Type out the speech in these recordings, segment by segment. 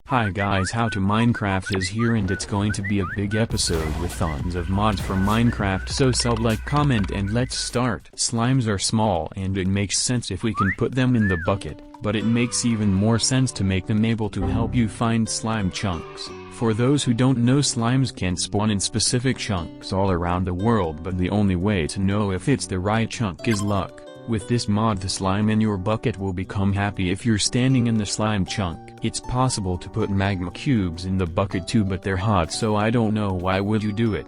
Hi guys, How to Minecraft is here and it's going to be a big episode with tons of mods for Minecraft, so sub, like, comment and let's start. Slimes are small and it makes sense if we can put them in the bucket, but it makes even more sense to make them able to help you find slime chunks. For those who don't know, slimes can spawn in specific chunks all around the world, but the only way to know if it's the right chunk is luck. With this mod, the slime in your bucket will become happy if you're standing in the slime chunk. It's possible to put magma cubes in the bucket too, but they're hot, so I don't know why would you do it.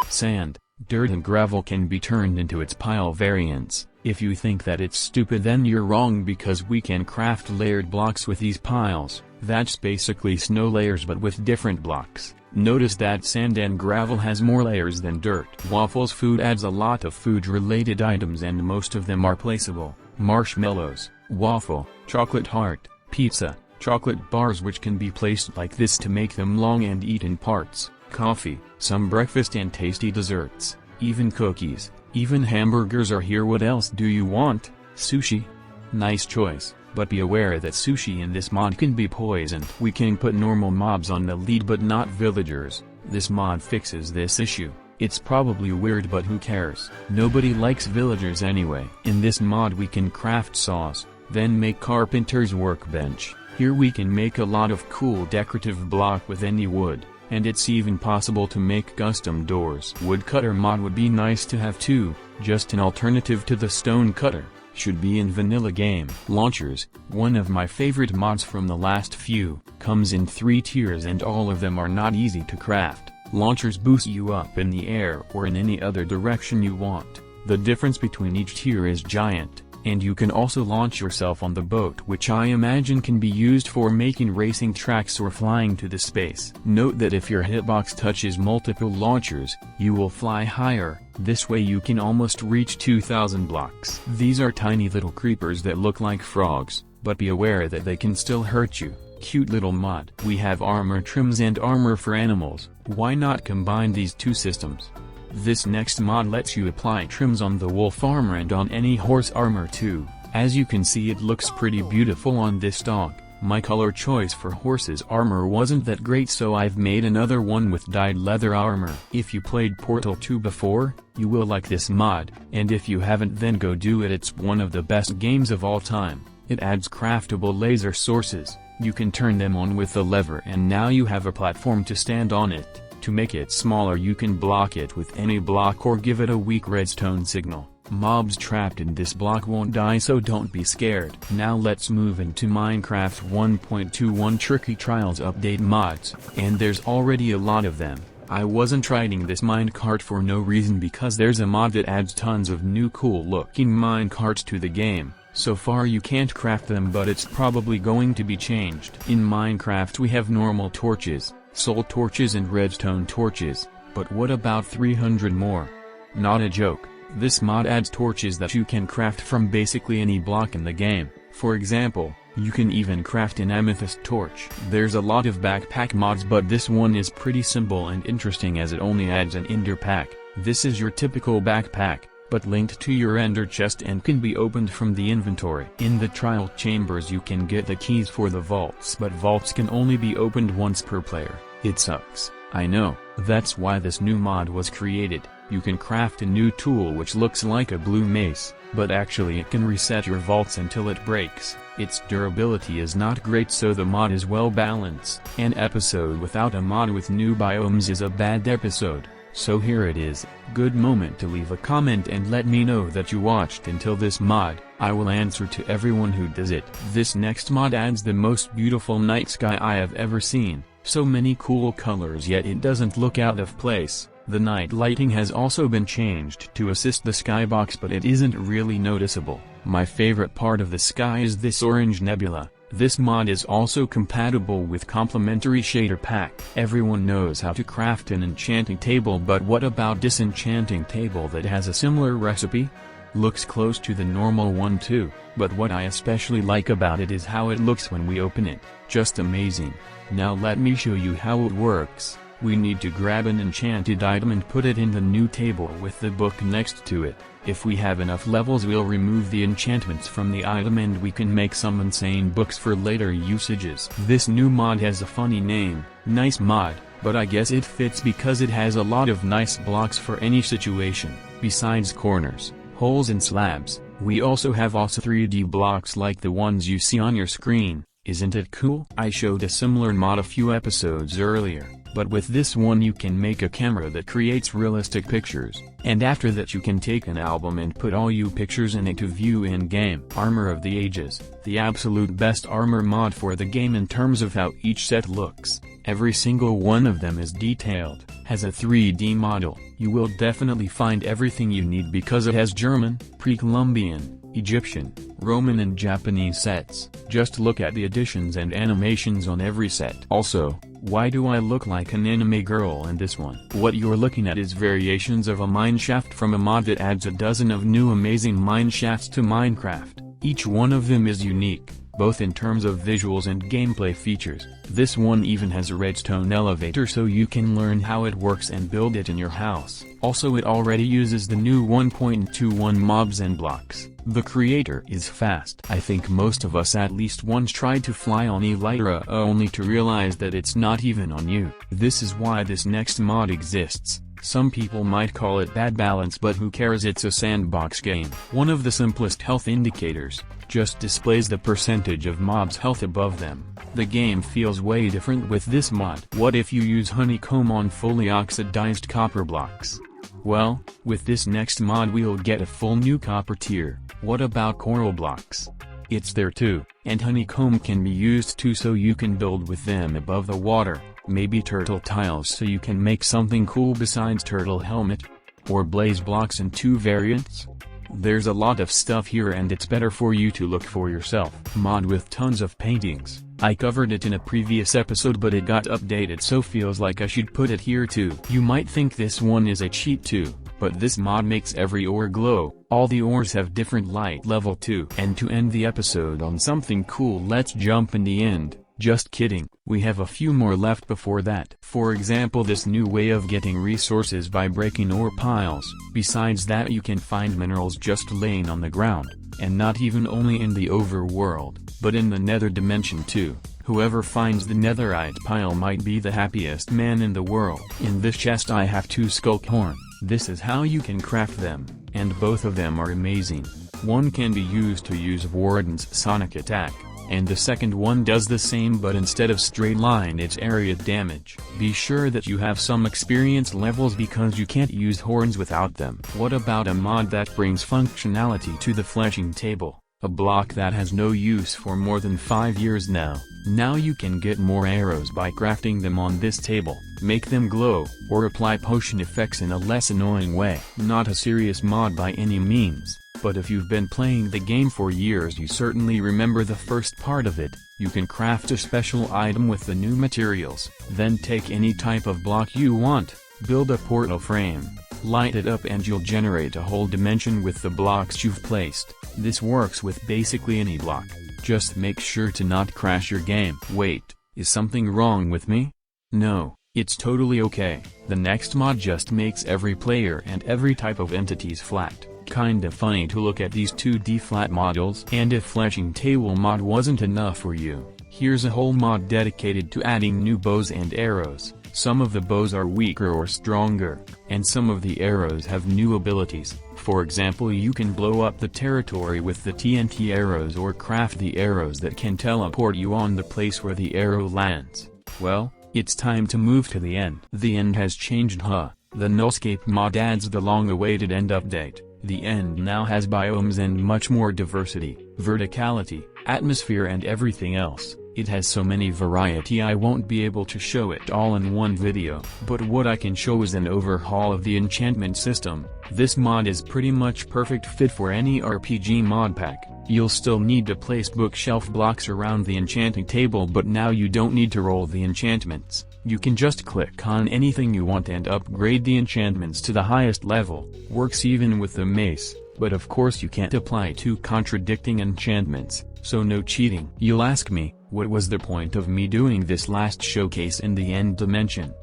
Sand, dirt and gravel can be turned into its pile variants. If you think that it's stupid, then you're wrong, because we can craft layered blocks with these piles. That's basically snow layers but with different blocks. Notice that sand and gravel has more layers than dirt. Waffles food adds a lot of food-related items and most of them are placeable. Marshmallows, waffle, chocolate heart, pizza, chocolate bars which can be placed like this to make them long and eat in parts, coffee, some breakfast and tasty desserts, even cookies, even hamburgers are here. What else do you want? Sushi? Nice choice. But be aware that sushi in this mod can be poisoned. We can put normal mobs on the lead but not villagers. This mod fixes this issue. It's probably weird, but who cares? Nobody likes villagers anyway. In this mod we can craft saws, then make carpenter's workbench. Here we can make a lot of cool decorative block with any wood, and it's even possible to make custom doors. Woodcutter mod would be nice to have too, just an alternative to the stone cutter. Should be in vanilla game. Launchers, one of my favorite mods from the last few, comes in 3 tiers and all of them are not easy to craft. Launchers boost you up in the air or in any other direction you want. The difference between each tier is giant, and you can also launch yourself on the boat, which I imagine can be used for making racing tracks or flying to the space. Note that if your hitbox touches multiple launchers, you will fly higher. This way you can almost reach 2,000 blocks. These are tiny little creepers that look like frogs, but be aware that they can still hurt you. Cute little mod. We have armor trims and armor for animals. Why not combine these two systems? This next mod lets you apply trims on the wolf armor and on any horse armor too. As you can see, it looks pretty beautiful on this dog. My color choice for horse's armor wasn't that great, so I've made another one with dyed leather armor. If you played Portal 2 before, you will like this mod, and if you haven't, then go do it. It's one of the best games of all time. It adds craftable laser sources. You can turn them on with the lever and now you have a platform to stand on it. To make it smaller, you can block it with any block or give it a weak redstone signal. Mobs trapped in this block won't die, so don't be scared. Now let's move into Minecraft 1.21 Tricky Trials update mods, and there's already a lot of them. I wasn't trying this minecart for no reason, because there's a mod that adds tons of new cool looking minecarts to the game. So far you can't craft them, but it's probably going to be changed. In Minecraft we have normal torches, soul torches and redstone torches, but what about 300 more? Not a joke. This mod adds torches that you can craft from basically any block in the game. For example, you can even craft an amethyst torch. There's a lot of backpack mods, but this one is pretty simple and interesting as it only adds an ender pack. This is your typical backpack, but linked to your ender chest and can be opened from the inventory. In the trial chambers you can get the keys for the vaults, but vaults can only be opened once per player. It sucks, I know. That's why this new mod was created. You can craft a new tool which looks like a blue mace, but actually it can reset your vaults until it breaks. Its durability is not great, so the mod is well balanced. An episode without a mod with new biomes is a bad episode. So here it is. Good moment to leave a comment and let me know that you watched until this mod. I will answer to everyone who does it. This next mod adds the most beautiful night sky I have ever seen. So many cool colors, yet it doesn't look out of place. The night lighting has also been changed to assist the skybox, but it isn't really noticeable. My favorite part of the sky is this orange nebula. This mod is also compatible with complementary shader pack. Everyone knows how to craft an enchanting table, but what about disenchanting table that has a similar recipe? Looks close to the normal one too, but what I especially like about it is how it looks when we open it. Just amazing. Now let me show you how it works. We need to grab an enchanted item and put it in the new table with the book next to it. If we have enough levels we'll remove the enchantments from the item and we can make some insane books for later usages. This new mod has a funny name, Nice Mod, but I guess it fits because it has a lot of nice blocks for any situation. Besides corners, holes and slabs, we also have awesome 3D blocks like the ones you see on your screen. Isn't it cool? I showed a similar mod a few episodes earlier, but with this one you can make a camera that creates realistic pictures, and after that you can take an album and put all your pictures in it to view in-game. Armor of the Ages, the absolute best armor mod for the game in terms of how each set looks. Every single one of them is detailed, has a 3D model. You will definitely find everything you need because it has German, pre-Columbian, Egyptian, Roman and Japanese sets. Just look at the additions and animations on every set. Also, why do I look like an anime girl in this one? What you're looking at is variations of a mineshaft from a mod that adds a dozen of new amazing mineshafts to Minecraft. Each one of them is unique, both in terms of visuals and gameplay features. This one even has a redstone elevator so you can learn how it works and build it in your house. Also it already uses the new 1.21 mobs and blocks. The creator is fast. I think most of us at least once tried to fly on Elytra only to realize that it's not even on you. This is why this next mod exists. Some people might call it bad balance, but who cares, it's a sandbox game. One of the simplest health indicators just displays the percentage of mobs' health above them. The game feels way different with this mod. What if you use honeycomb on fully oxidized copper blocks? Well, with this next mod we'll get a full new copper tier. What about coral blocks? It's there too, and honeycomb can be used too so you can build with them above the water. Maybe turtle tiles so you can make something cool besides turtle helmet? Or blaze blocks in 2 variants? There's a lot of stuff here and it's better for you to look for yourself. Mod with tons of paintings. I covered it in a previous episode but it got updated so feels like I should put it here too. You might think this one is a cheat too, but this mod makes every ore glow. All the ores have different light level too. And to end the episode on something cool, let's jump in the end. Just kidding, we have a few more left before that. For example, this new way of getting resources by breaking ore piles. Besides that you can find minerals just laying on the ground, and not even only in the overworld, but in the nether dimension too. Whoever finds the netherite pile might be the happiest man in the world. In this chest I have 2 skulk horn. This is how you can craft them, and both of them are amazing. One can be used to use Warden's sonic attack, and the second one does the same but instead of straight line it's area damage. Be sure that you have some experience levels because you can't use horns without them. What about a mod that brings functionality to the fleshing table? A block that has no use for more than 5 years now. Now you can get more arrows by crafting them on this table, make them glow, or apply potion effects in a less annoying way. Not a serious mod by any means, but if you've been playing the game for years you certainly remember the first part of it. You can craft a special item with the new materials, then take any type of block you want, build a portal frame, light it up and you'll generate a whole dimension with the blocks you've placed. This works with basically any block. Just make sure to not crash your game. Wait, is something wrong with me? No, it's totally okay. The next mod just makes every player and every type of entities flat. Kinda funny to look at these 2D flat models. And if fleshing table mod wasn't enough for you, here's a whole mod dedicated to adding new bows and arrows. Some of the bows are weaker or stronger, and some of the arrows have new abilities. For example, you can blow up the territory with the TNT arrows or craft the arrows that can teleport you on the place where the arrow lands. Well, it's time to move to the end. The end has changed, huh? The Nullscape mod adds the long-awaited end update. The end now has biomes and much more diversity, verticality, atmosphere and everything else. It has so many variety I won't be able to show it all in one video. But what I can show is an overhaul of the enchantment system. This mod is pretty much perfect fit for any RPG mod pack. You'll still need to place bookshelf blocks around the enchanting table, but now you don't need to roll the enchantments. You can just click on anything you want and upgrade the enchantments to the highest level. Works even with the mace, but of course you can't apply 2 contradicting enchantments, so no cheating. You'll ask me, what was the point of me doing this last showcase in the end dimension?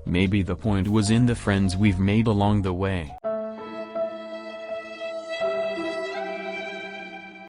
Maybe the point was in the friends we've made along the way.